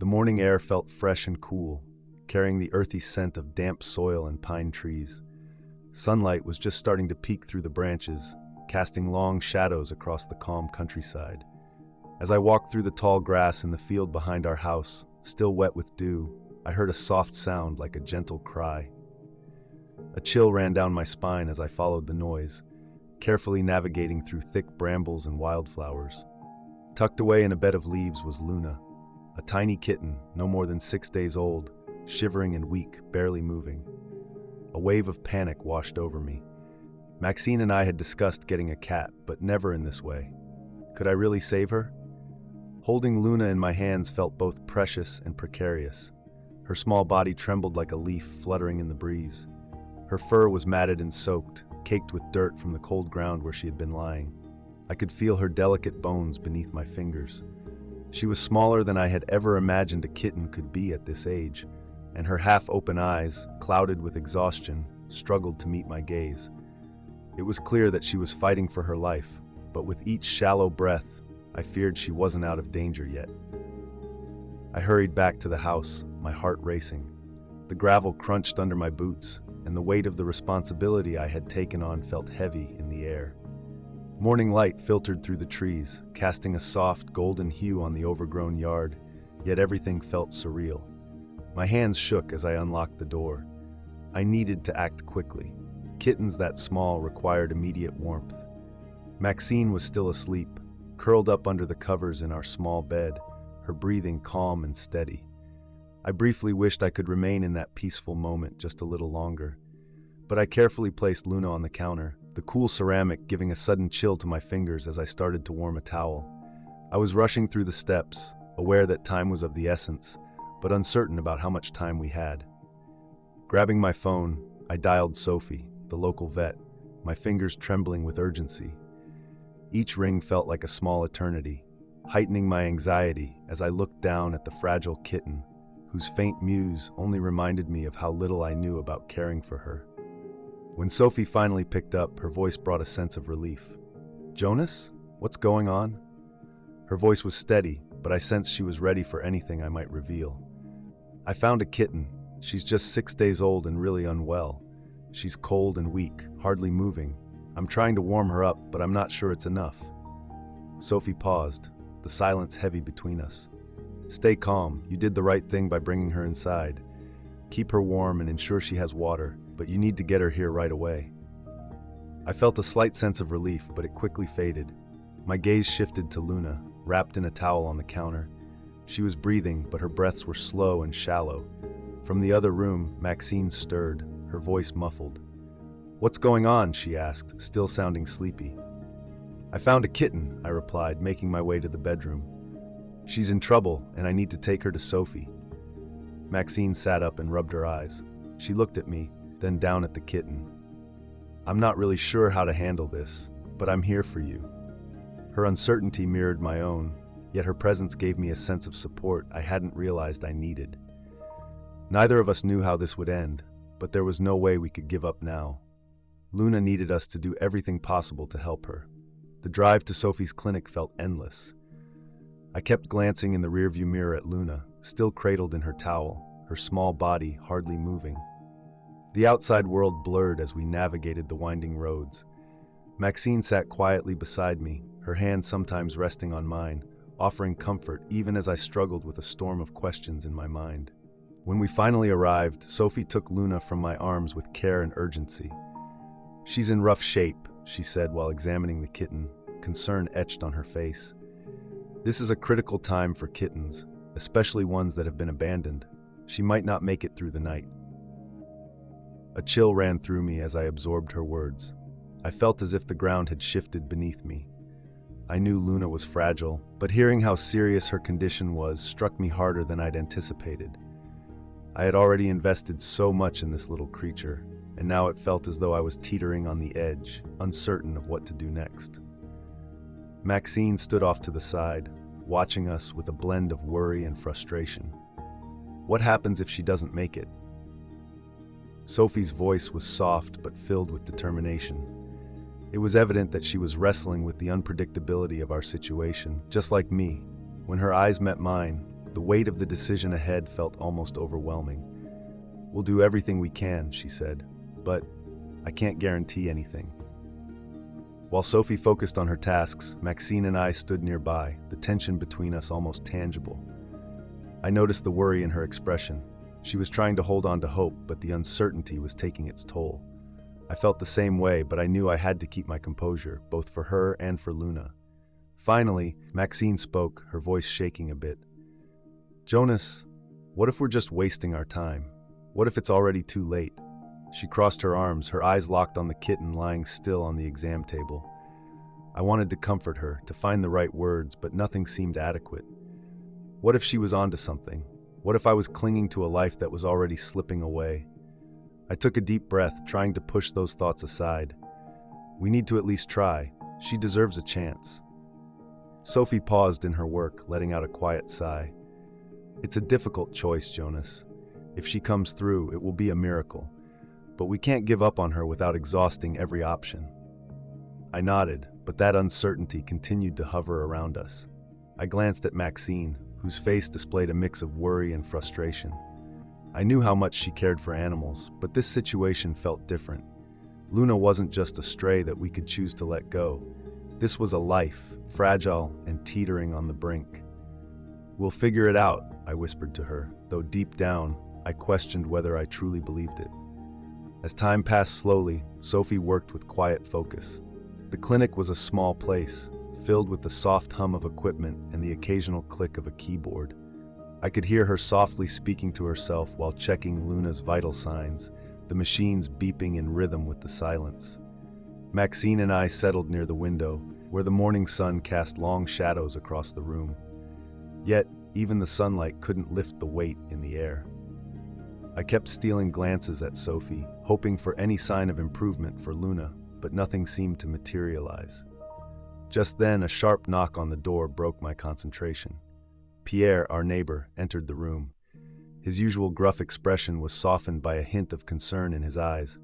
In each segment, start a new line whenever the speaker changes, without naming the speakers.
The morning air felt fresh and cool, carrying the earthy scent of damp soil and pine trees. Sunlight was just starting to peek through the branches, casting long shadows across the calm countryside. As I walked through the tall grass in the field behind our house, still wet with dew, I heard a soft sound like a gentle cry. A chill ran down my spine as I followed the noise, carefully navigating through thick brambles and wildflowers. Tucked away in a bed of leaves was Luna, a tiny kitten, no more than 6 days old, shivering and weak, barely moving. A wave of panic washed over me. Maxine and I had discussed getting a cat, but never in this way. Could I really save her? Holding Luna in my hands felt both precious and precarious. Her small body trembled like a leaf fluttering in the breeze. Her fur was matted and soaked, caked with dirt from the cold ground where she had been lying. I could feel her delicate bones beneath my fingers. She was smaller than I had ever imagined a kitten could be at this age, and her half-open eyes, clouded with exhaustion, struggled to meet my gaze. It was clear that she was fighting for her life, but with each shallow breath, I feared she wasn't out of danger yet. I hurried back to the house, my heart racing. The gravel crunched under my boots, and the weight of the responsibility I had taken on felt heavy in the air. Morning light filtered through the trees, casting a soft, golden hue on the overgrown yard, yet everything felt surreal. My hands shook as I unlocked the door. I needed to act quickly. Kittens that small required immediate warmth. Maxine was still asleep, curled up under the covers in our small bed, her breathing calm and steady. I briefly wished I could remain in that peaceful moment just a little longer. But I carefully placed Luna on the counter, the cool ceramic giving a sudden chill to my fingers as I started to warm a towel. I was rushing through the steps, aware that time was of the essence, but uncertain about how much time we had. Grabbing my phone, I dialed Sophie, the local vet, my fingers trembling with urgency. Each ring felt like a small eternity, heightening my anxiety as I looked down at the fragile kitten, whose faint mews only reminded me of how little I knew about caring for her. When Sophie finally picked up, her voice brought a sense of relief. "Jonas? What's going on?" Her voice was steady, but I sensed she was ready for anything I might reveal. "I found a kitten. She's just 6 days old and really unwell. She's cold and weak, hardly moving. I'm trying to warm her up, but I'm not sure it's enough." Sophie paused, the silence heavy between us. "Stay calm. You did the right thing by bringing her inside. Keep her warm and ensure she has water, but you need to get her here right away." I felt a slight sense of relief, but it quickly faded. My gaze shifted to Luna, wrapped in a towel on the counter. She was breathing, but her breaths were slow and shallow. From the other room, Maxine stirred, her voice muffled. "What's going on?" she asked, still sounding sleepy. "I found a kitten," I replied, making my way to the bedroom. "She's in trouble, and I need to take her to Sophie." Maxine sat up and rubbed her eyes. She looked at me, then down at the kitten. "I'm not really sure how to handle this, but I'm here for you." Her uncertainty mirrored my own, yet her presence gave me a sense of support I hadn't realized I needed. Neither of us knew how this would end, but there was no way we could give up now. Luna needed us to do everything possible to help her. The drive to Sophie's clinic felt endless. I kept glancing in the rearview mirror at Luna, still cradled in her towel, her small body hardly moving. The outside world blurred as we navigated the winding roads. Maxine sat quietly beside me, her hand sometimes resting on mine, offering comfort even as I struggled with a storm of questions in my mind. When we finally arrived, Sophie took Luna from my arms with care and urgency. "She's in rough shape," she said while examining the kitten, concern etched on her face. "This is a critical time for kittens, especially ones that have been abandoned. She might not make it through the night." A chill ran through me as I absorbed her words. I felt as if the ground had shifted beneath me. I knew Luna was fragile, but hearing how serious her condition was struck me harder than I'd anticipated. I had already invested so much in this little creature, and now it felt as though I was teetering on the edge, uncertain of what to do next. Maxine stood off to the side, watching us with a blend of worry and frustration. "What happens if she doesn't make it?" Sophie's voice was soft but filled with determination. It was evident that she was wrestling with the unpredictability of our situation, just like me. When her eyes met mine, The weight of the decision ahead felt almost overwhelming. "We'll do everything we can," she said, "but I can't guarantee anything." While Sophie focused on her tasks, Maxine and I stood nearby, the tension between us almost tangible. I noticed the worry in her expression. She was trying to hold on to hope, but the uncertainty was taking its toll. I felt the same way, but I knew I had to keep my composure, both for her and for Luna. Finally, Maxine spoke, her voice shaking a bit. "Jonas, what if we're just wasting our time? What if it's already too late?" She crossed her arms, her eyes locked on the kitten lying still on the exam table. I wanted to comfort her, to find the right words, but nothing seemed adequate. What if she was onto something? What if I was clinging to a life that was already slipping away? I took a deep breath, trying to push those thoughts aside. "We need to at least try. She deserves a chance." Sophie paused in her work, letting out a quiet sigh. "It's a difficult choice, Jonas. If she comes through, it will be a miracle. But we can't give up on her without exhausting every option." I nodded, but that uncertainty continued to hover around us. I glanced at Maxine, whose face displayed a mix of worry and frustration. I knew how much she cared for animals, but this situation felt different. Luna wasn't just a stray that we could choose to let go. This was a life, fragile and teetering on the brink. "We'll figure it out," I whispered to her, though deep down, I questioned whether I truly believed it. As time passed slowly, Sophie worked with quiet focus. The clinic was a small place, filled with the soft hum of equipment and the occasional click of a keyboard. I could hear her softly speaking to herself while checking Luna's vital signs, the machines beeping in rhythm with the silence. Maxine and I settled near the window, where the morning sun cast long shadows across the room. Yet, even the sunlight couldn't lift the weight in the air. I kept stealing glances at Sophie, hoping for any sign of improvement for Luna, but nothing seemed to materialize. Just then, a sharp knock on the door broke my concentration. Pierre, our neighbor, entered the room. His usual gruff expression was softened by a hint of concern in his eyes.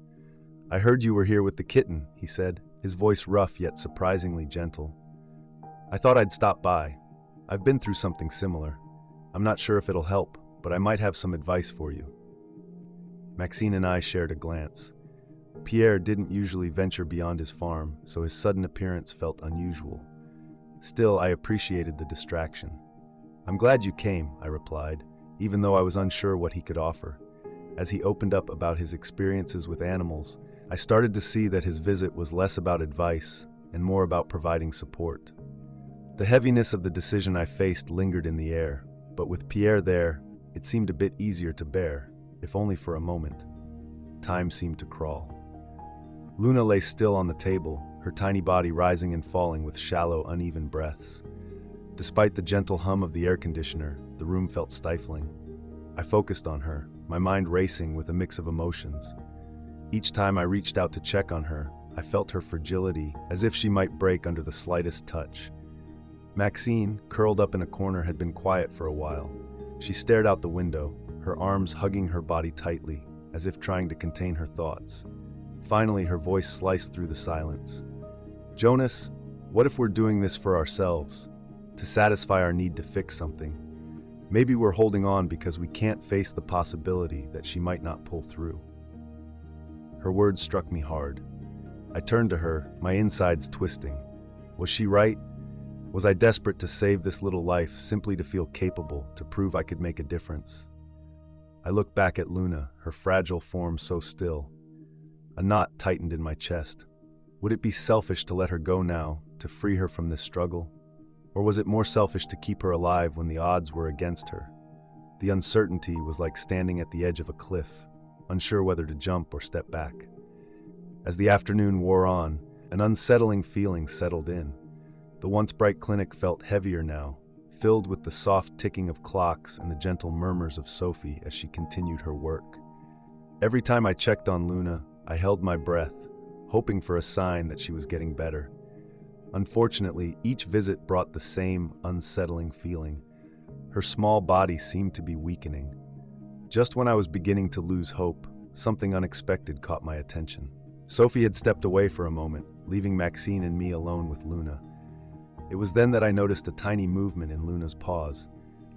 "I heard you were here with the kitten," he said, his voice rough yet surprisingly gentle. "I thought I'd stop by. I've been through something similar. I'm not sure if it'll help, but I might have some advice for you." Maxine and I shared a glance. Pierre didn't usually venture beyond his farm, so his sudden appearance felt unusual. Still, I appreciated the distraction. "I'm glad you came," I replied, even though I was unsure what he could offer. As he opened up about his experiences with animals, I started to see that his visit was less about advice and more about providing support. The heaviness of the decision I faced lingered in the air, but with Pierre there, it seemed a bit easier to bear, if only for a moment. Time seemed to crawl. Luna lay still on the table, her tiny body rising and falling with shallow, uneven breaths. Despite the gentle hum of the air conditioner, the room felt stifling. I focused on her, my mind racing with a mix of emotions. Each time I reached out to check on her, I felt her fragility, as if she might break under the slightest touch. Maxine, curled up in a corner, had been quiet for a while. She stared out the window, her arms hugging her body tightly, as if trying to contain her thoughts. Finally, her voice sliced through the silence. "Jonas, what if we're doing this for ourselves? To satisfy our need to fix something? Maybe we're holding on because we can't face the possibility that she might not pull through." Her words struck me hard. I turned to her, my insides twisting. Was she right? Was I desperate to save this little life simply to feel capable, to prove I could make a difference? I looked back at Luna, her fragile form so still. A knot tightened in my chest. Would it be selfish to let her go now, to free her from this struggle? Or was it more selfish to keep her alive when the odds were against her? The uncertainty was like standing at the edge of a cliff, unsure whether to jump or step back. As the afternoon wore on, an unsettling feeling settled in. The once bright clinic felt heavier now, filled with the soft ticking of clocks and the gentle murmurs of Sophie as she continued her work. Every time I checked on Luna, I held my breath, hoping for a sign that she was getting better. Unfortunately, each visit brought the same unsettling feeling. Her small body seemed to be weakening. Just when I was beginning to lose hope, something unexpected caught my attention. Sophie had stepped away for a moment, leaving Maxine and me alone with Luna. It was then that I noticed a tiny movement in Luna's paws,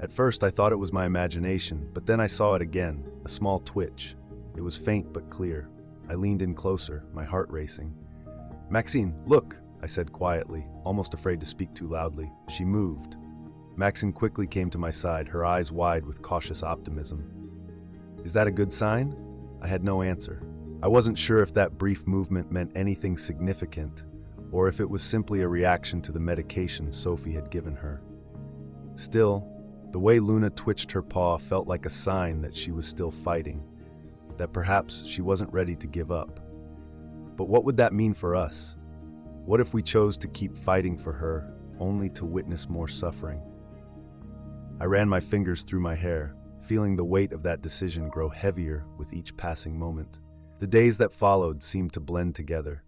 At first I thought it was my imagination, but then I saw it again, a small twitch. It was faint but clear. I leaned in closer, my heart racing. "Maxine, look," I said quietly, almost afraid to speak too loudly. She moved. Maxine quickly came to my side, her eyes wide with cautious optimism. "Is that a good sign?" I had no answer. I wasn't sure if that brief movement meant anything significant, or if it was simply a reaction to the medication Sophie had given her. Still, the way Luna twitched her paw felt like a sign that she was still fighting, that perhaps she wasn't ready to give up. But what would that mean for us? What if we chose to keep fighting for her, only to witness more suffering? I ran my fingers through my hair, feeling the weight of that decision grow heavier with each passing moment. The days that followed seemed to blend together.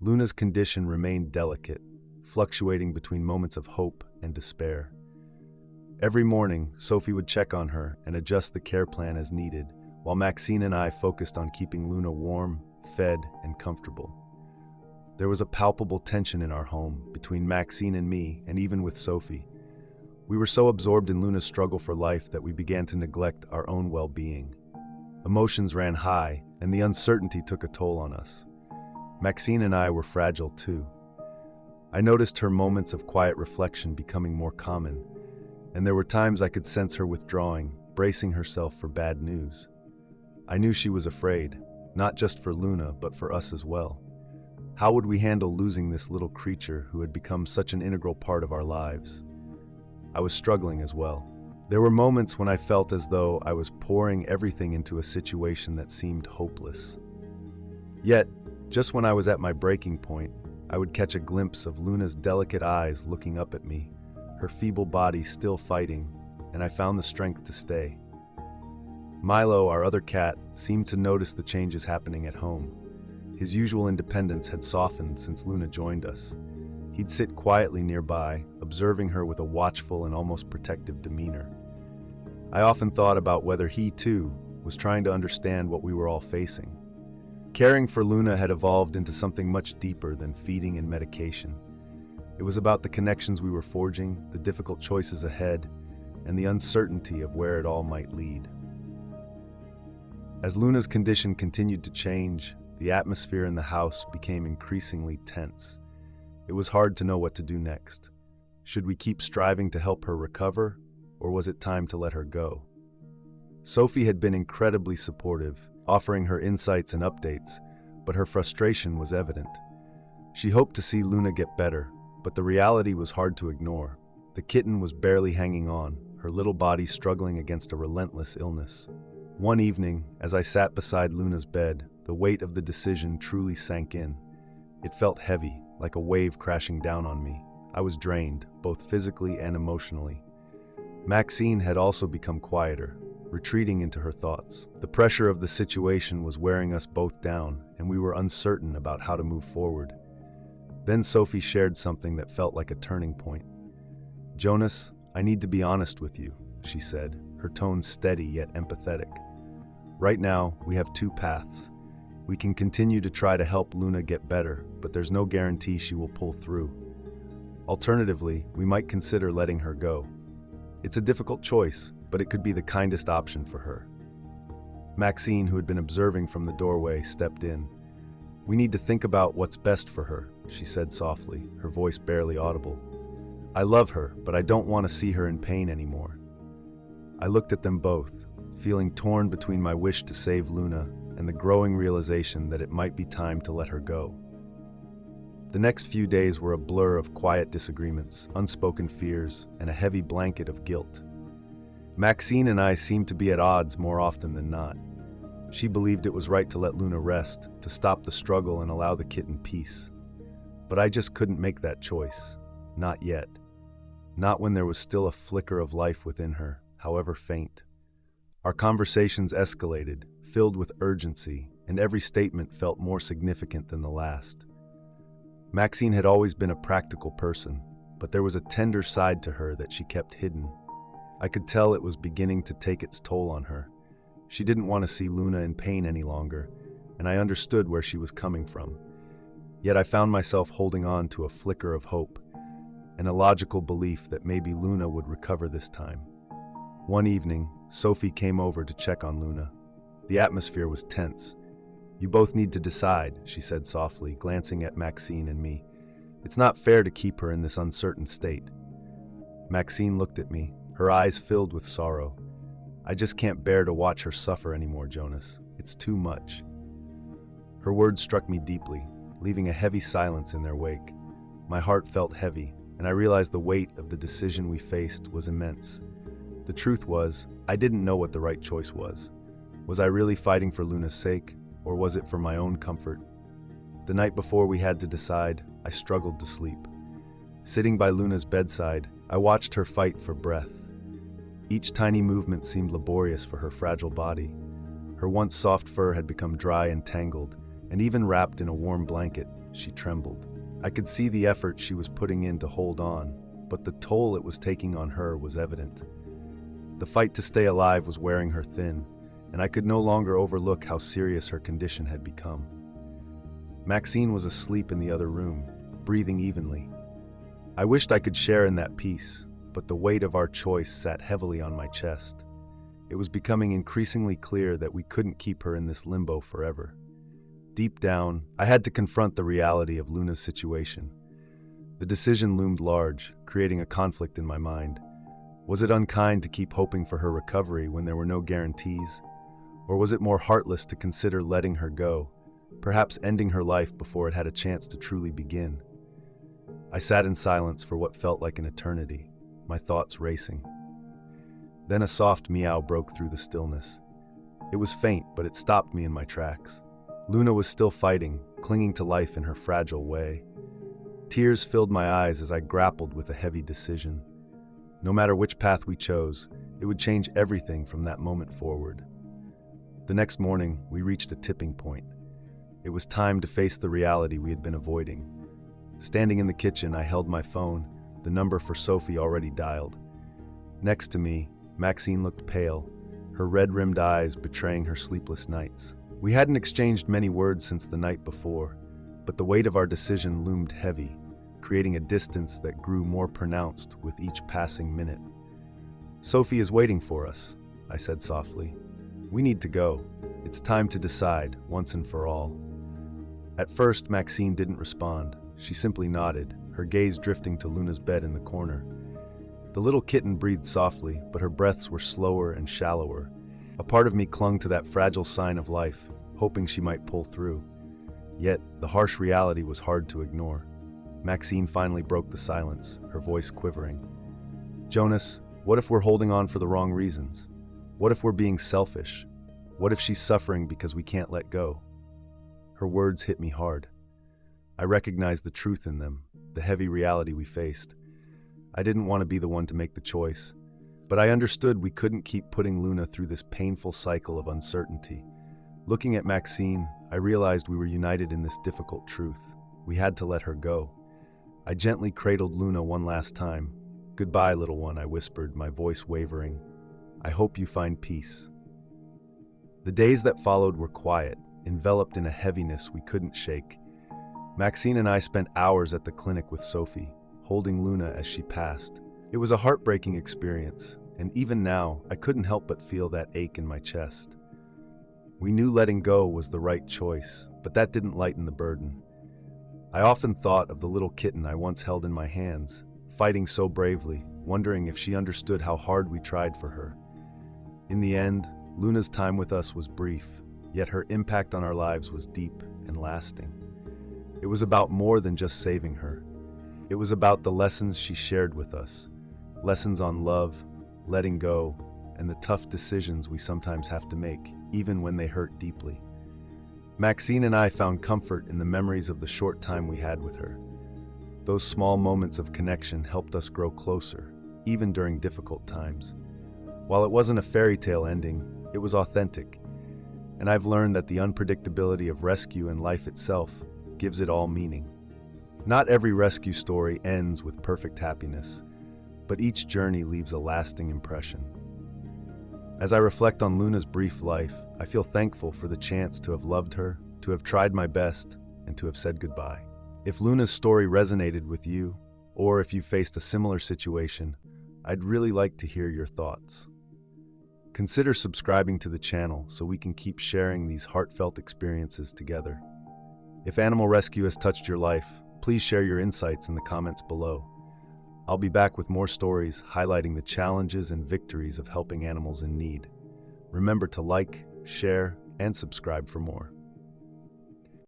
Luna's condition remained delicate, fluctuating between moments of hope and despair. Every morning, Sophie would check on her and adjust the care plan as needed, while Maxine and I focused on keeping Luna warm, fed, and comfortable. There was a palpable tension in our home, between Maxine and me, and even with Sophie. We were so absorbed in Luna's struggle for life that we began to neglect our own well-being. Emotions ran high, and the uncertainty took a toll on us. Maxine and I were fragile too. I noticed her moments of quiet reflection becoming more common, and there were times I could sense her withdrawing, bracing herself for bad news. I knew she was afraid, not just for Luna, but for us as well. How would we handle losing this little creature who had become such an integral part of our lives? I was struggling as well. There were moments when I felt as though I was pouring everything into a situation that seemed hopeless. Yet, just when I was at my breaking point, I would catch a glimpse of Luna's delicate eyes looking up at me, her feeble body still fighting, and I found the strength to stay. Milo, our other cat, seemed to notice the changes happening at home. His usual independence had softened since Luna joined us. He'd sit quietly nearby, observing her with a watchful and almost protective demeanor. I often thought about whether he, too, was trying to understand what we were all facing. Caring for Luna had evolved into something much deeper than feeding and medication. It was about the connections we were forging, the difficult choices ahead, and the uncertainty of where it all might lead. As Luna's condition continued to change, the atmosphere in the house became increasingly tense. It was hard to know what to do next. Should we keep striving to help her recover, or was it time to let her go? Sophie had been incredibly supportive, offering her insights and updates, but her frustration was evident. She hoped to see Luna get better, but the reality was hard to ignore. The kitten was barely hanging on, her little body struggling against a relentless illness. One evening, as I sat beside Luna's bed, the weight of the decision truly sank in. It felt heavy, like a wave crashing down on me. I was drained, both physically and emotionally. Maxine had also become quieter, retreating into her thoughts. The pressure of the situation was wearing us both down, and we were uncertain about how to move forward. Then Sophie shared something that felt like a turning point. "Jonas, I need to be honest with you," she said, her tone steady yet empathetic. "Right now, we have two paths. We can continue to try to help Luna get better, but there's no guarantee she will pull through. Alternatively, we might consider letting her go. It's a difficult choice, but it could be the kindest option for her." Maxine, who had been observing from the doorway, stepped in. "We need to think about what's best for her," she said softly, her voice barely audible. "I love her, but I don't want to see her in pain anymore." I looked at them both, feeling torn between my wish to save Luna and the growing realization that it might be time to let her go. The next few days were a blur of quiet disagreements, unspoken fears, and a heavy blanket of guilt. Maxine and I seemed to be at odds more often than not. She believed it was right to let Luna rest, to stop the struggle and allow the kitten peace. But I just couldn't make that choice. Not yet. Not when there was still a flicker of life within her, however faint. Our conversations escalated, filled with urgency, and every statement felt more significant than the last. Maxine had always been a practical person, but there was a tender side to her that she kept hidden. I could tell it was beginning to take its toll on her. She didn't want to see Luna in pain any longer, and I understood where she was coming from. Yet I found myself holding on to a flicker of hope, and a logical belief that maybe Luna would recover this time. One evening, Sophie came over to check on Luna. The atmosphere was tense. "You both need to decide," she said softly, glancing at Maxine and me. "It's not fair to keep her in this uncertain state." Maxine looked at me, her eyes filled with sorrow. "I just can't bear to watch her suffer anymore, Jonas. It's too much." Her words struck me deeply, leaving a heavy silence in their wake. My heart felt heavy, and I realized the weight of the decision we faced was immense. The truth was, I didn't know what the right choice was. Was I really fighting for Luna's sake, or was it for my own comfort? The night before we had to decide, I struggled to sleep. Sitting by Luna's bedside, I watched her fight for breath. Each tiny movement seemed laborious for her fragile body. Her once soft fur had become dry and tangled, and even wrapped in a warm blanket, she trembled. I could see the effort she was putting in to hold on, but the toll it was taking on her was evident. The fight to stay alive was wearing her thin, and I could no longer overlook how serious her condition had become. Maxine was asleep in the other room, breathing evenly. I wished I could share in that peace, but the weight of our choice sat heavily on my chest. It was becoming increasingly clear that we couldn't keep her in this limbo forever. Deep down, I had to confront the reality of Luna's situation. The decision loomed large, creating a conflict in my mind. Was it unkind to keep hoping for her recovery when there were no guarantees? Or was it more heartless to consider letting her go, perhaps ending her life before it had a chance to truly begin? I sat in silence for what felt like an eternity, my thoughts racing. Then a soft meow broke through the stillness. It was faint, but it stopped me in my tracks. Luna was still fighting, clinging to life in her fragile way. Tears filled my eyes as I grappled with a heavy decision. No matter which path we chose, it would change everything from that moment forward. The next morning, we reached a tipping point. It was time to face the reality we had been avoiding. Standing in the kitchen, I held my phone, the number for Sophie already dialed. Next to me, Maxine looked pale, her red-rimmed eyes betraying her sleepless nights. We hadn't exchanged many words since the night before, but the weight of our decision loomed heavy, creating a distance that grew more pronounced with each passing minute. "Sophie is waiting for us," I said softly. "We need to go. It's time to decide, once and for all." At first, Maxine didn't respond. She simply nodded, her gaze drifting to Luna's bed in the corner. The little kitten breathed softly, but her breaths were slower and shallower. A part of me clung to that fragile sign of life, hoping she might pull through. Yet, the harsh reality was hard to ignore. Maxine finally broke the silence, her voice quivering. "Jonas, what if we're holding on for the wrong reasons? What if we're being selfish? What if she's suffering because we can't let go?" Her words hit me hard. I recognized the truth in them, the heavy reality we faced. I didn't want to be the one to make the choice, but I understood we couldn't keep putting Luna through this painful cycle of uncertainty. Looking at Maxine, I realized we were united in this difficult truth. We had to let her go. I gently cradled Luna one last time. "Goodbye, little one," I whispered, my voice wavering. "I hope you find peace." The days that followed were quiet, enveloped in a heaviness we couldn't shake. Maxine and I spent hours at the clinic with Sophie, holding Luna as she passed. It was a heartbreaking experience, and even now, I couldn't help but feel that ache in my chest. We knew letting go was the right choice, but that didn't lighten the burden. I often thought of the little kitten I once held in my hands, fighting so bravely, wondering if she understood how hard we tried for her. In the end, Luna's time with us was brief, yet her impact on our lives was deep and lasting. It was about more than just saving her. It was about the lessons she shared with us, lessons on love, letting go, and the tough decisions we sometimes have to make, even when they hurt deeply. Maxine and I found comfort in the memories of the short time we had with her. Those small moments of connection helped us grow closer, even during difficult times. While it wasn't a fairy tale ending, it was authentic, and I've learned that the unpredictability of rescue and life itself gives it all meaning. Not every rescue story ends with perfect happiness, but each journey leaves a lasting impression. As I reflect on Luna's brief life, I feel thankful for the chance to have loved her, to have tried my best, and to have said goodbye. If Luna's story resonated with you, or if you faced a similar situation, I'd really like to hear your thoughts. Consider subscribing to the channel so we can keep sharing these heartfelt experiences together. If animal rescue has touched your life, please share your insights in the comments below. I'll be back with more stories highlighting the challenges and victories of helping animals in need. Remember to like, share, and subscribe for more.